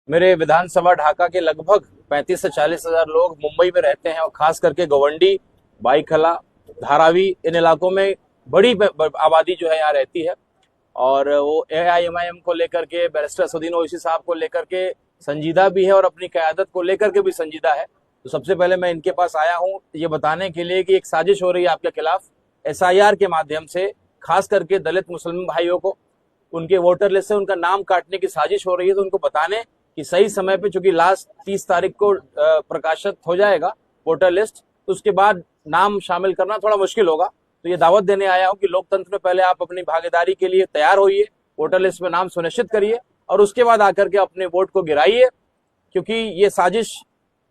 मेरे विधानसभा ढाका के लगभग 35 से 40 हजार लोग मुंबई में रहते हैं और खास करके गवंडी, बाईखला, धारावी इन इलाकों में बड़ी आबादी जो है यहाँ रहती है। और वो एआईएमआईएम को लेकर के, बैरिस्टर असदुद्दीन ओवैसी साहब को लेकर के संजीदा भी है और अपनी क़यादत को लेकर के भी संजीदा है। तो सबसे पहले मैं इनके पास आया हूँ ये बताने के लिए कि एक साजिश हो रही है आपके खिलाफ एसआईआर के माध्यम से, खास करके दलित मुस्लिम भाइयों को उनके वोटर लिस्ट से उनका नाम काटने की साजिश हो रही है। तो उनको बताने कि सही समय पे, चूंकि लास्ट 30 तारीख को प्रकाशित हो जाएगा वोटर लिस्ट, तो उसके बाद नाम शामिल करना थोड़ा मुश्किल होगा। तो ये दावत देने आया हूं कि लोकतंत्र में पहले आप अपनी भागीदारी के लिए तैयार होइए, वोटर लिस्ट में नाम सुनिश्चित करिए और उसके बाद आकर के अपने वोट को गिराइए, क्योंकि ये साजिश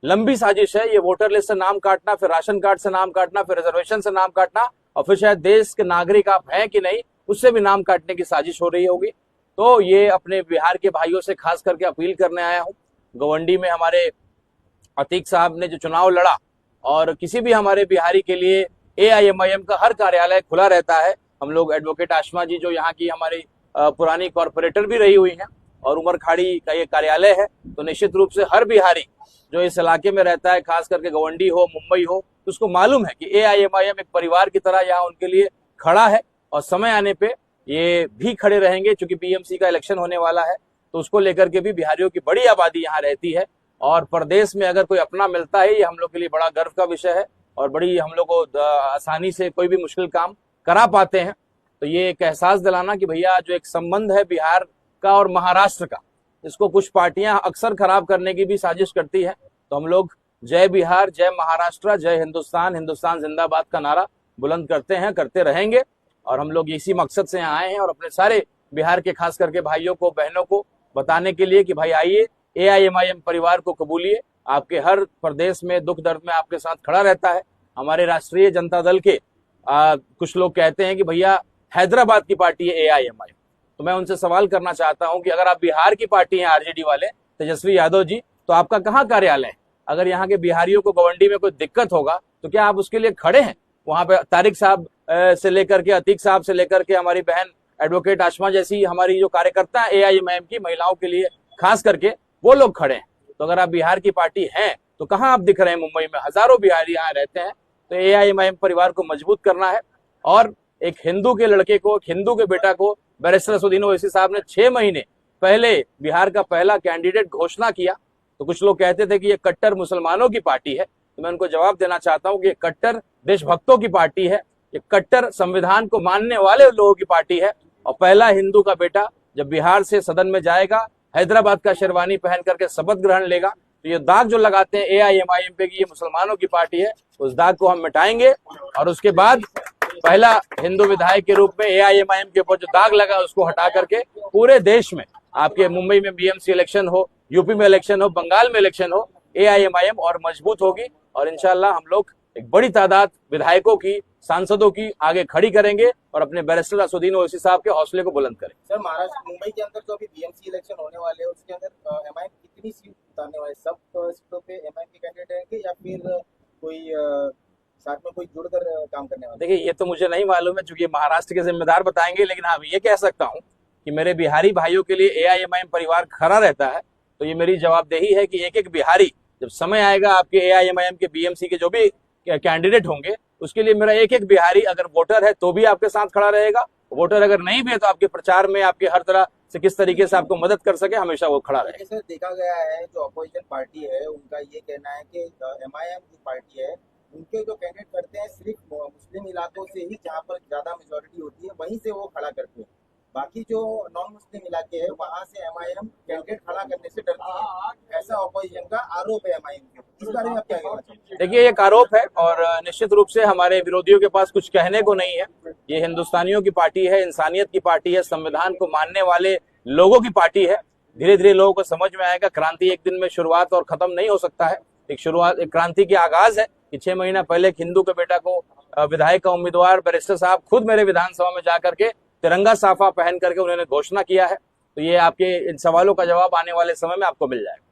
लंबी साजिश है। ये वोटर लिस्ट से नाम काटना, फिर राशन कार्ड से नाम काटना, फिर रिजर्वेशन से नाम काटना और फिर शायद देश के नागरिक आप हैं कि नहीं उससे भी नाम काटने की साजिश हो रही होगी। तो ये अपने बिहार के भाइयों से खास करके अपील करने आया हूं। गवंडी में हमारे अतीक साहब ने जो चुनाव लड़ा, और किसी भी हमारे बिहारी के लिए एआईएमआईएम का हर कार्यालय खुला रहता है। हम लोग एडवोकेट आशमा जी जो यहाँ की हमारी पुरानी कॉर्पोरेटर भी रही हुई हैं और उमर खाड़ी का ये कार्यालय है, तो निश्चित रूप से हर बिहारी जो इस इलाके में रहता है, खास करके गवंडी हो, मुंबई हो, तो उसको मालूम है कि एआईएमआईएम एक परिवार की तरह यहाँ उनके लिए खड़ा है और समय आने पे ये भी खड़े रहेंगे। चूंकि बीएमसी का इलेक्शन होने वाला है तो उसको लेकर के भी बिहारियों की बड़ी आबादी यहाँ रहती है और प्रदेश में अगर कोई अपना मिलता है ये हम लोग के लिए बड़ा गर्व का विषय है और बड़ी हम लोग को आसानी से कोई भी मुश्किल काम करा पाते हैं। तो ये एक एहसास दिलाना कि भैया जो एक संबंध है बिहार का और महाराष्ट्र का, इसको कुछ पार्टियां अक्सर खराब करने की भी साजिश करती है। तो हम लोग जय बिहार, जय महाराष्ट्र, जय हिंदुस्तान, हिंदुस्तान जिंदाबाद का नारा बुलंद करते हैं, करते रहेंगे। और हम लोग इसी मकसद से यहाँ आए हैं और अपने सारे बिहार के खास करके भाइयों को, बहनों को बताने के लिए कि भाई आइए, एआईएमआईएम परिवार को कबूलिए। आपके हर प्रदेश में दुख दर्द में आपके साथ खड़ा रहता है। हमारे राष्ट्रीय जनता दल के कुछ लोग कहते हैं कि भैया हैदराबाद की पार्टी है एआईएमआईएम। तो मैं उनसे सवाल करना चाहता हूं कि अगर आप बिहार की पार्टी हैं, आरजेडी वाले तेजस्वी यादव जी, तो आपका कहाँ कार्यालय है? अगर यहाँ के बिहारियों को गवंडी में कोई दिक्कत होगा तो क्या आप उसके लिए खड़े हैं? वहां पे तारिक साहब से लेकर के, अतीक साहब से लेकर के हमारी बहन एडवोकेट आशमा जैसी हमारी जो कार्यकर्ता है एआईएमआईएम की, महिलाओं के लिए खास करके, वो लोग खड़े हैं। तो अगर आप बिहार की पार्टी हैं तो कहाँ आप दिख रहे हैं? मुंबई में हजारों बिहारी यहाँ रहते हैं। तो एआईएमआईएम परिवार को मजबूत करना है। और एक हिंदू के लड़के को, एक हिंदू के बेटा को बैरिस्टर असदुद्दीन ओवैसी साहब ने 6 महीने पहले बिहार का पहला कैंडिडेट घोषणा किया। तो कुछ लोग कहते थे कि ये कट्टर मुसलमानों की पार्टी है। तो मैं उनको जवाब देना चाहता हूं कि ये कट्टर देशभक्तों की पार्टी है, ये कट्टर संविधान को मानने वाले लोगों की पार्टी है। और पहला हिंदू का बेटा जब बिहार से सदन में जाएगा, हैदराबाद का शेरवानी पहन करके शपथ ग्रहण लेगा, तो ये दाग जो लगाते हैं एआईएमआईएम पे कि ये मुसलमानों की पार्टी है, उस दाग को हम मिटाएंगे। और उसके बाद पहला हिंदू विधायक के रूप में एआईएमआईएम के ऊपर जो दाग लगा उसको हटा करके पूरे देश में, आपके मुंबई में बीएमसी इलेक्शन हो, यूपी में इलेक्शन हो, बंगाल में इलेक्शन हो, एआईएमआईएम और मजबूत होगी। और इंशाल्लाह हम लोग एक बड़ी तादाद विधायकों की, सांसदों की आगे खड़ी करेंगे और अपने बैरिस्टर असदुद्दीन ओवैसी साहब के हौसले को बुलंद करें। सर, महाराष्ट्र मुंबई के अंदर जो अभी बीएमसी इलेक्शन होने वाले हैं उसके अंदर एमआईएम कितनी सीट उतारने वाले? सब सीटों पे एमआईएम के कैंडिडेट रहेंगे या फिर कोई साथ में कोई जुड़कर काम करने वाला? देखिए, ये तो मुझे नहीं मालूम है, चूंकि महाराष्ट्र के जिम्मेदार बताएंगे। लेकिन हाँ, ये कह सकता हूँ कि मेरे बिहारी भाइयों के लिए एआईएमआईएम परिवार खड़ा रहता है। तो ये मेरी जवाबदेही है कि एक एक बिहारी, जब समय आएगा आपके एआईएमआईएम के, बीएमसी के जो भी कैंडिडेट होंगे, उसके लिए मेरा एक एक बिहारी अगर वोटर है तो भी आपके साथ खड़ा रहेगा, वोटर अगर नहीं भी है तो आपके प्रचार में, आपके हर तरह से किस तरीके से आपको मदद कर सके, हमेशा वो खड़ा रहेगा। सर, देखा गया है जो अपोजिशन पार्टी है उनका ये कहना है कि एमआईएम जो पार्टी है उनके जो कैंडिडेट करते हैं सिर्फ मुस्लिम इलाकों से ही, जहाँ पर ज्यादा मेजोरिटी होती है वहीं से वो खड़ा करते हैं। बाकी जो नॉन मुस्लिम इलाके हैं वहां से एमआईएम कैंडिडेट खड़ा करने से डरती है, ऐसा ऑपोजिशन का आरोप है एमआईएम के। इस बारे में आप क्या कहना चाहते हैं? देखिए, एक आरोप है और निश्चित रूप से हमारे विरोधियों के पास कुछ कहने को नहीं है। ये हिंदुस्तानियों की पार्टी है, इंसानियत की पार्टी है, संविधान को मानने वाले लोगों की पार्टी है। धीरे धीरे लोगों को समझ में आएगा, क्रांति एक दिन में शुरुआत और खत्म नहीं हो सकता है। एक शुरुआत, एक क्रांति की आगाज है कि 6 महीना पहले एक हिंदू के बेटा को विधायक का उम्मीदवार बैरिस्टर साहब खुद मेरे विधानसभा में जाकर के तिरंगा साफा पहन करके उन्होंने घोषणा किया है। तो ये आपके इन सवालों का जवाब आने वाले समय में आपको मिल जाएगा।